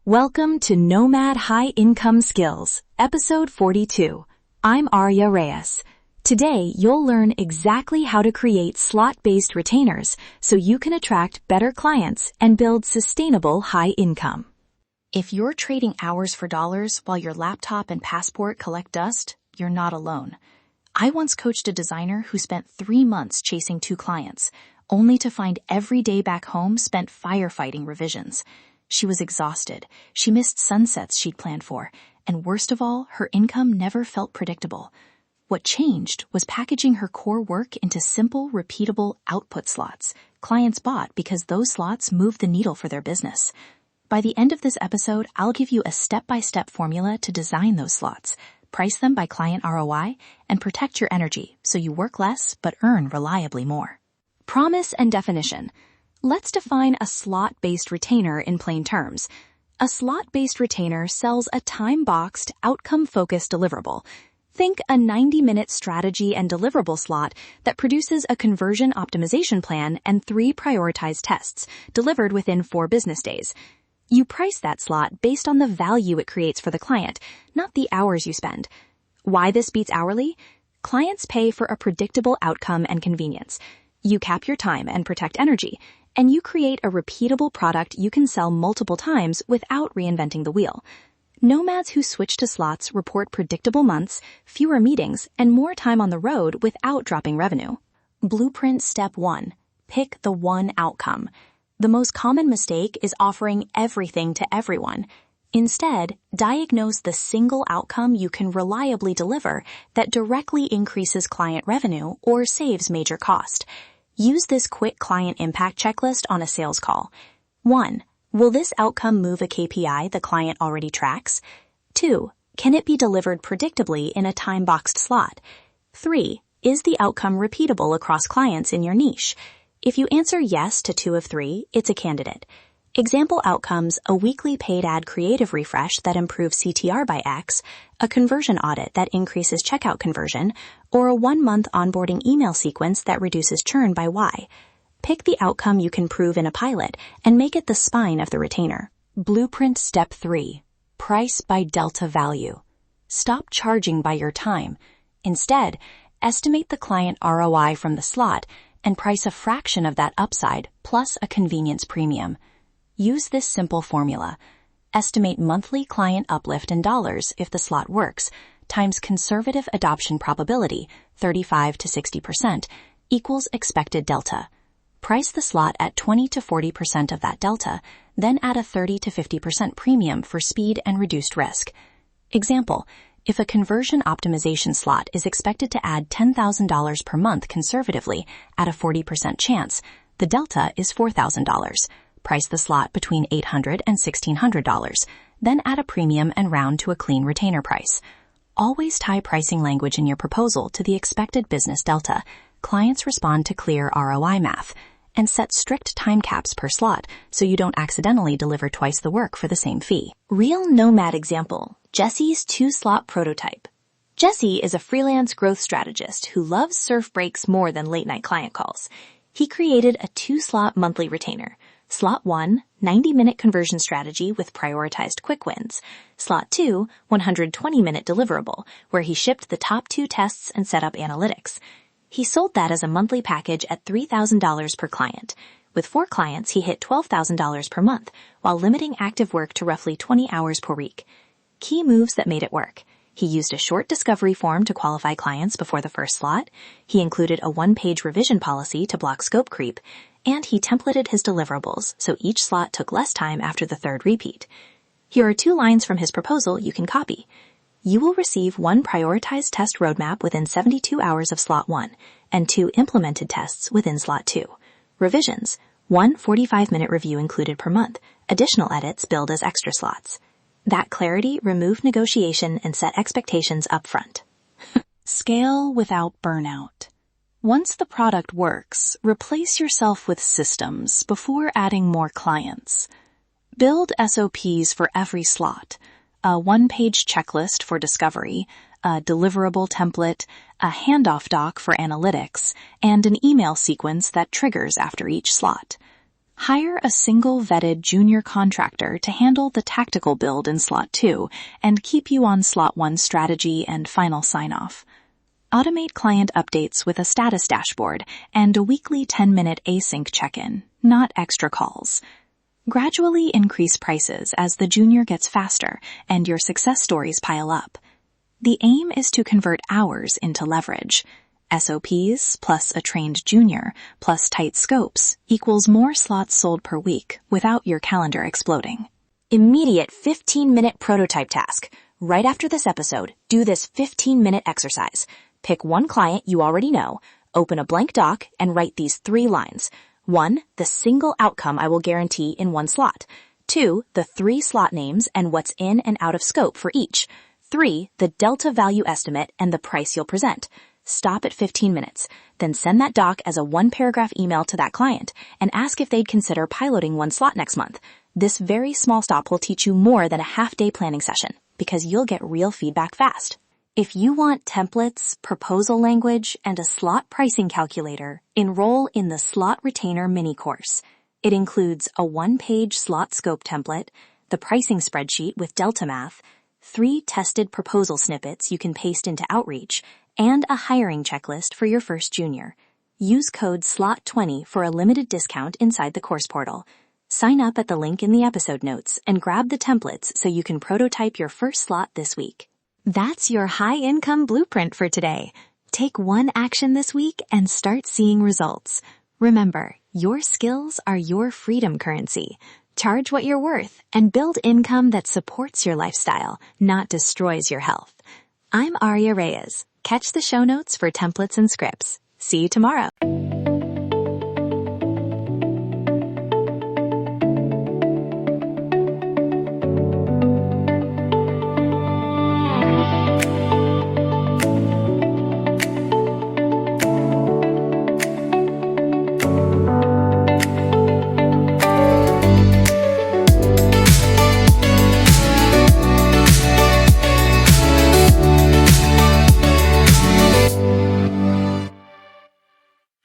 Welcome to Nomad High Income Skills, Episode 42. I'm Arya Reyes. Today, you'll learn exactly how to create slot-based retainers so you can attract better clients and build sustainable high income. If you're trading hours for dollars while your laptop and passport collect dust, you're not alone. I once coached a designer who spent 3 months chasing 2 clients, only to find every day back home spent firefighting revisions. She was exhausted. She missed sunsets she'd planned for. And worst of all, her income never felt predictable. What changed was packaging her core work into simple, repeatable output slots clients bought because those slots moved the needle for their business. By the end of this episode, I'll give you a step-by-step formula to design those slots, price them by client ROI, and protect your energy so you work less but earn reliably more. Promise and definition. Let's define a slot-based retainer in plain terms. A slot-based retainer sells a time-boxed, outcome-focused deliverable. Think a 90-minute strategy and deliverable slot that produces a conversion optimization plan and 3 prioritized tests, delivered within 4 business days. You price that slot based on the value it creates for the client, not the hours you spend. Why this beats hourly? Clients pay for a predictable outcome and convenience. You cap your time and protect energy, and you create a repeatable product you can sell multiple times without reinventing the wheel. Nomads who switch to slots report predictable months, fewer meetings, and more time on the road without dropping revenue. Blueprint Step 1. Pick the one outcome. The most common mistake is offering everything to everyone. Instead, diagnose the single outcome you can reliably deliver that directly increases client revenue or saves major cost. Use this quick client impact checklist on a sales call. 1. Will this outcome move a KPI the client already tracks? 2. Can it be delivered predictably in a time-boxed slot? 3. Is the outcome repeatable across clients in your niche? If you answer yes to 2 of 3, it's a candidate. Example outcomes: a weekly paid ad creative refresh that improves CTR by X, a conversion audit that increases checkout conversion, or a 1-month onboarding email sequence that reduces churn by Y. Pick the outcome you can prove in a pilot and make it the spine of the retainer. Blueprint Step 3. Price by delta value. Stop charging by your time. Instead, estimate the client ROI from the slot and price a fraction of that upside plus a convenience premium. Use this simple formula. Estimate monthly client uplift in dollars if the slot works, times conservative adoption probability, 35 to 60%, equals expected delta. Price the slot at 20 to 40% of that delta, then add a 30 to 50% premium for speed and reduced risk. Example: if a conversion optimization slot is expected to add $10,000 per month conservatively at a 40% chance, the delta is $4,000. Price the slot between $800 and $1,600, then add a premium and round to a clean retainer price. Always tie pricing language in your proposal to the expected business delta. Clients respond to clear ROI math, and set strict time caps per slot so you don't accidentally deliver twice the work for the same fee. Real Nomad example: Jesse's 2-slot prototype. Jesse is a freelance growth strategist who loves surf breaks more than late-night client calls. He created a 2-slot monthly retainer. Slot 1, 90-minute conversion strategy with prioritized quick wins. Slot 2, 120-minute deliverable, where he shipped the top 2 tests and set up analytics. He sold that as a monthly package at $3,000 per client. With 4 clients, he hit $12,000 per month, while limiting active work to roughly 20 hours per week. Key moves that made it work. He used a short discovery form to qualify clients before the first slot. He included a 1-page revision policy to block scope creep. And he templated his deliverables so each slot took less time after the 3rd repeat. Here are 2 lines from his proposal you can copy. You will receive 1 prioritized test roadmap within 72 hours of slot 1 and 2 implemented tests within slot 2. Revisions: 1 45-minute review included per month. Additional edits billed as extra slots. That clarity removed negotiation and set expectations up front. Scale without burnout. Once the product works, replace yourself with systems before adding more clients. Build SOPs for every slot, a 1-page checklist for discovery, a deliverable template, a handoff doc for analytics, and an email sequence that triggers after each slot. Hire a single vetted junior contractor to handle the tactical build in Slot 2 and keep you on Slot 1's strategy and final sign-off. Automate client updates with a status dashboard and a weekly 10-minute async check-in, not extra calls. Gradually increase prices as the junior gets faster and your success stories pile up. The aim is to convert hours into leverage. SOPs plus a trained junior plus tight scopes equals more slots sold per week without your calendar exploding. Immediate 15-minute prototype task. Right after this episode, do this 15-minute exercise. Pick one client you already know, open a blank doc, and write these 3 lines. 1, the single outcome I will guarantee in one slot. 2, the 3 slot names and what's in and out of scope for each. 3, the delta value estimate and the price you'll present. Stop at 15 minutes, then send that doc as a 1-paragraph email to that client and ask if they'd consider piloting one slot next month. This very small stop will teach you more than a half-day planning session because you'll get real feedback fast. If you want templates, proposal language, and a slot pricing calculator, enroll in the Slot Retainer mini course. It includes a 1-page slot scope template, the pricing spreadsheet with Delta Math, 3 tested proposal snippets you can paste into Outreach, and a hiring checklist for your first junior. Use code SLOT20 for a limited discount inside the course portal. Sign up at the link in the episode notes and grab the templates so you can prototype your first slot this week. That's your high-income blueprint for today. Take one action this week and start seeing results. Remember, your skills are your freedom currency. Charge what you're worth and build income that supports your lifestyle, not destroys your health. I'm Aria Reyes. Catch the show notes for templates and scripts. See you tomorrow.